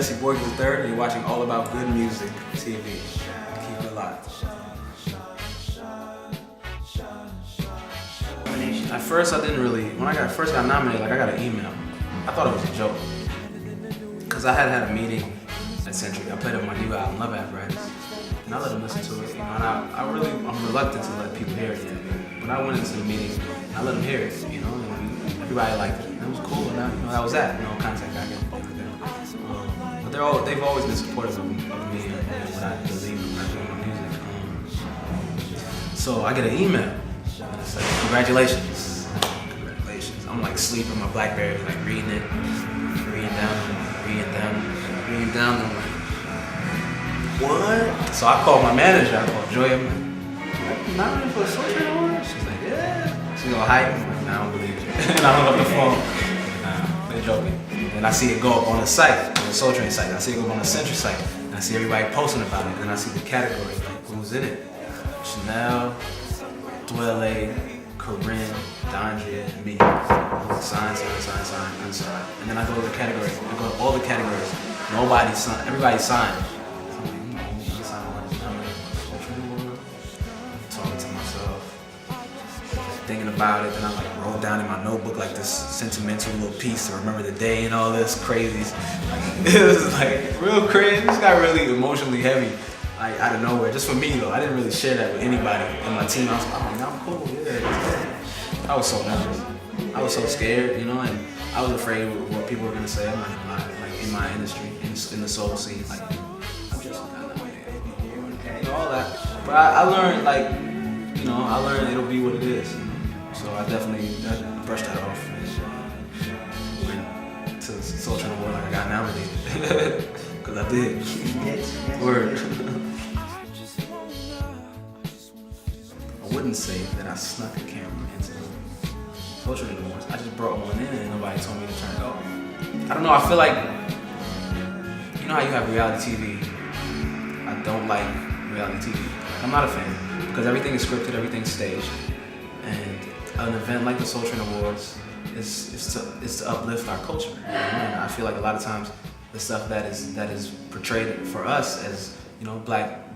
Jesse Boykins III, and you're watching All About Good Music TV. Keep it locked. At first, I didn't really. When I first got nominated, like I got an email. I thought it was a joke, cause I had a meeting at Century. I played up my new album, Love Apparatus, and I let them listen to it. You know, and I'm reluctant to let people hear it yet. But I went into the meeting, I let them hear it. You know, and everybody liked it. And it was cool. And that was that. No contact I get. But they've always been supportive of me and what I believe in when I do my music. So I get an email, and it's like, congratulations. I'm like sleeping, my BlackBerry, like reading down. I'm like, what? So I called my manager, I called Joy, I'm like, nominated for a Soul Train Award? She's like, yeah. She's gonna hype me. I'm like, nah, I don't believe it. And I hung up the phone. Nah, they're joking. And I see it go up on the site, on the Soul Train site. I see it go up on the Century site. And I see everybody posting about it. And I see the categories, like who's in it. Chanel, Dwelle, Corinne, Dondria, and me. Sign. And then I go to the category. I go to all the categories. Nobody signed. Everybody signed. So I'm like, I signed one. I'm talking to myself, thinking about it. Then I like wrote down in my notebook like this sentimental little piece to remember the day and all this crazy. Like, it was like real crazy. This got really emotionally heavy. Like out of nowhere, just for me though. I didn't really share that with anybody in my team. I was like, oh, I'm cool, yeah. I was so nervous. I was so scared, you know, and I was afraid of what people were gonna say. I'm not gonna lie, like in my industry, in the soul scene, like I'm just you know, all that. But I learned, like, you know, I learned it'll be what it is. You know? So I definitely brushed that off and went to Soul Train Award like I got nominated, because I did. Word. I wouldn't say that I snuck a camera into the Soul Train Awards. I just brought one in and nobody told me to turn it off. I don't know, I feel like, you know how you have reality TV? I don't like reality TV. I'm not a fan because everything is scripted, everything's staged. And an event like the Soul Train Awards is to uplift our culture. You know? And I feel like a lot of times the stuff that is portrayed for us as, you know, black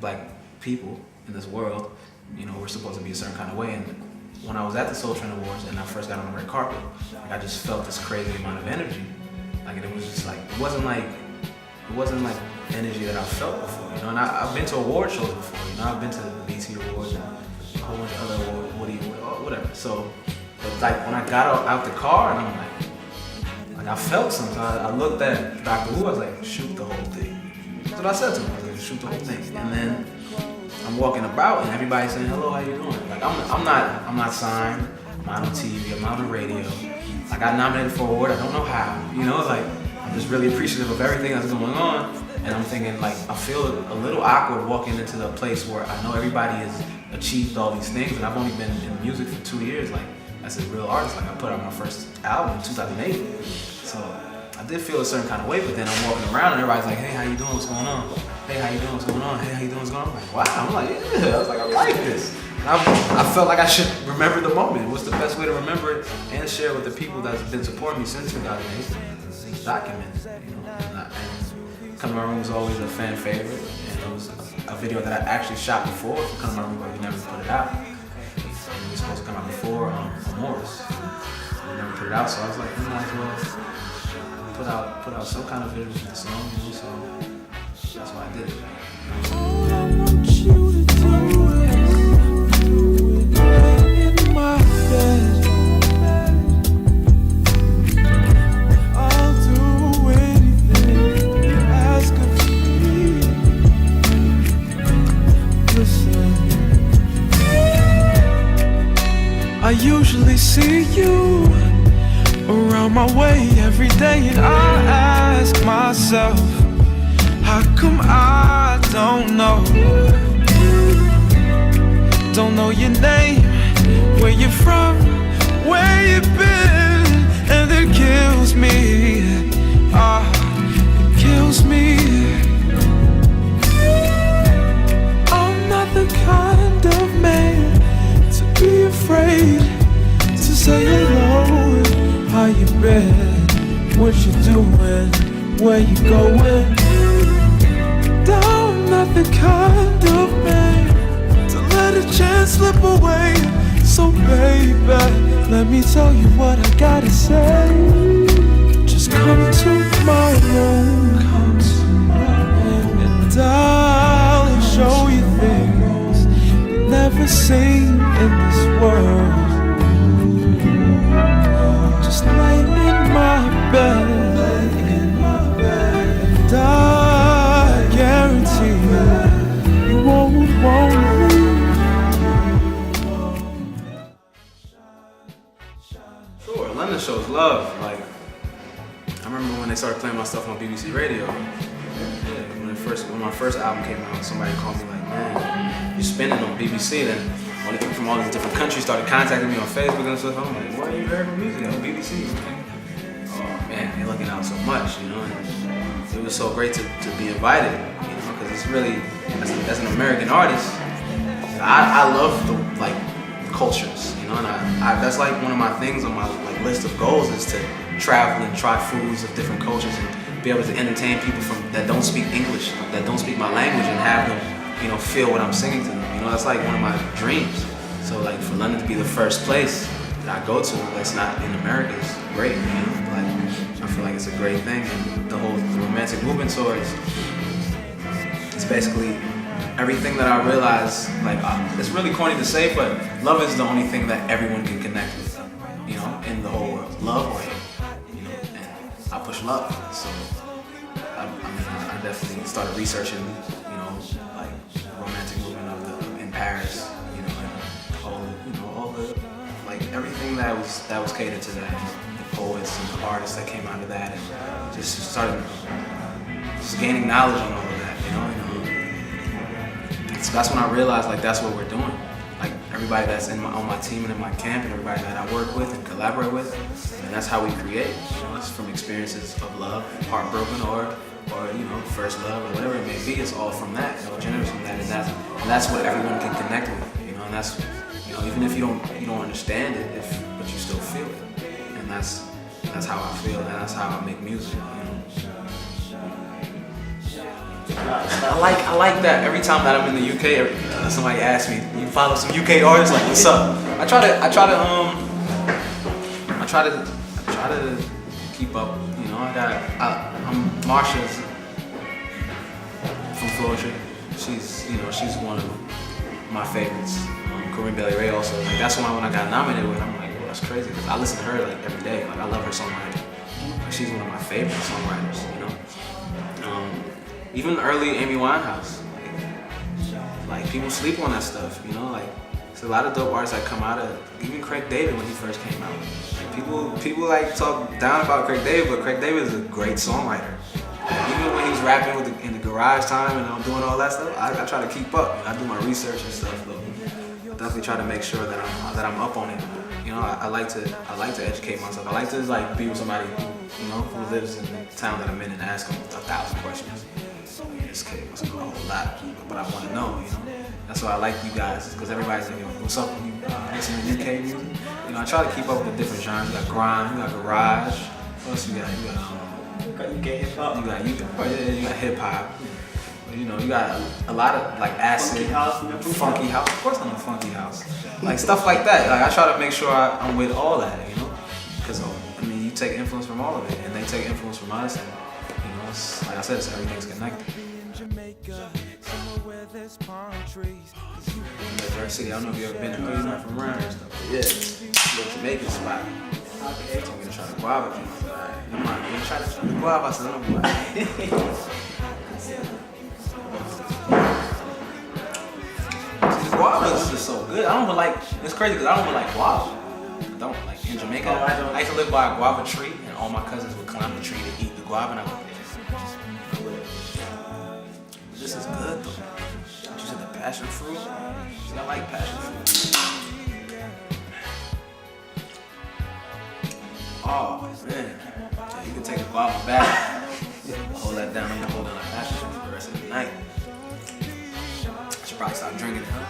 people in this world, you know, we're supposed to be a certain kind of way. And when I was at the Soul Train Awards and I first got on the red carpet, like I just felt this crazy amount of energy. Like it was just like, it wasn't like energy that I felt before, you know. And I've been to award shows before, you know. I've been to the BT Awards and a whole bunch of other awards, Woody, whatever. So, but like when I got out the car and I'm like I felt something. I looked at Dr. Wu, I was like, shoot the whole thing. That's what I said to him. I was like, shoot the whole thing. And then I'm walking about and everybody's saying, hello, how you doing? Like I'm not signed, I'm not on TV, I'm not on the radio. I got nominated for an award, I don't know how. You know, like I'm just really appreciative of everything that's going on. And I'm thinking like, I feel a little awkward walking into the place where I know everybody has achieved all these things and I've only been in music for 2 years, like as a real artist. Like I put out my first album in 2008. So I did feel a certain kind of way, but then I'm walking around and everybody's like, hey, how you doing, what's going on? Hey, how you doing, what's going on? Hey, how you doing, what's going on? I'm like, wow, I'm like, yeah, I was like, I like this. And I felt like I should remember the moment. What's the best way to remember it and share with the people that's been supporting me since 2008? Document it, you know. And Come to My Room was always a fan favorite, and it was a video that I actually shot before for Come to My Room, but we never put it out. And it was supposed to come out before Morris. We never put it out, so I was like, we might as well put out some kind of visual for the song, you know, so that's why I did it. All I want you to do is in my bed. I'll do anything you ask of me. Listen, I usually see you around my way every day, and I ask myself, how come I don't know your name, where you're from, where you've been, and it kills me, it kills me. I'm not the kind of man to be afraid to say hello, how you been, what you doing, where you going. I'm not the kind of man to let a chance slip away. So baby, let me tell you what I gotta say. Just come to my room, and I'll show you things you've never seen in this world. Just lay in my bed, and I guarantee you won't want me. Sure, London shows love. Like, I remember when they started playing my stuff on BBC Radio. When my first album came out, somebody called me like, man, you're spinning on BBC. Then all the people from all these different countries started contacting me on Facebook and stuff. I'm like, why are you hearing my music on BBC? Oh man, they're looking out so much, you know. And it was so great to be invited, you know, because it's really, as an American artist, I love the cultures, you know, and I that's like one of my things on my list of goals is to travel and try foods of different cultures and be able to entertain people that don't speak English, that don't speak my language, and have them, you know, feel what I'm singing to them. You know, that's like one of my dreams. So like for London to be the first place that I go to that's not in America is great. You know, like I feel like it's a great thing. And the whole romantic movement tour is basically everything that I realize. Like it's really corny to say, but love is the only thing that everyone can connect with. You know, in the whole world, love or hate. You know, and I push love. So I definitely started researching. You know, like romantic movement in Paris. You know, and all the like everything that was catered to that. The poets and the artists that came out of that, and just started gaining knowledge on all of that. You know. So that's when I realized like that's what we're doing. Like everybody that's on my team and in my camp and everybody that I work with and collaborate with, and that's how we create. You know, it's from experiences of love, heartbroken, or you know, first love or whatever it may be. It's all from that. It all generates from that, and that's what everyone can connect with. You know, and that's, you know, even if you don't understand it, but you still feel it, and that's how I feel, and that's how I make music. You know. I like that. Every time that I'm in the UK, somebody asks me, "You follow some UK artists? Like, what's up?" I try to keep up. You know, I'm Marsha's from Florida. She's one of my favorites. Corinne Bailey Ray also. Like, that's why when I got nominated with, I'm like, well, that's crazy because I listen to her like every day. Like I love her songwriting. Like, she's one of my favorite songwriters. You know. Even early Amy Winehouse, like people sleep on that stuff, you know. Like there's a lot of dope artists that come out of. Even Craig David when he first came out. Like, people like talk down about Craig David, but Craig David is a great songwriter. Like, even when he's rapping in the garage time and I'm doing all that stuff, I try to keep up. I do my research and stuff, but I definitely try to make sure that I'm up on it. You know, I like to educate myself. I like to like be with somebody, you know, who lives in the town that I'm in and ask them 1,000 questions. This kid must know a whole lot, but I want to know, you know. That's why I like you guys, because everybody's like, what's up when you listen to UK music? You know, I try to keep up with the different genres. You got grime, you got garage. What else you got? You got UK hip hop. You got hip hop. You know, you got a lot of like acid, funky house. Of course, I'm a funky house. Like stuff like that. Like I try to make sure I'm with all that, you know, because I mean, you take influence from all of it, and they take influence from us, and you know, it's, like I said, everything's connected. New City, I don't know if you ever been there. You're not from around and stuff. But yeah, little Jamaican spot. They told me to try the guava. I was like, alright, I'm not going to try the guava. I said, I'm like, see, the guava is just so good. I don't even like, it's crazy because I don't even like guava. I don't like in Jamaica. I used to live by a guava tree, and all my cousins would climb the tree to eat the guava, and I would. This is good though. You said the passion fruit. See, I like passion fruit. Oh man, yeah, you can take the guava back. Hold that down. I'm gonna hold down that passion fruit for the rest of the night. I should probably stop drinking it, huh?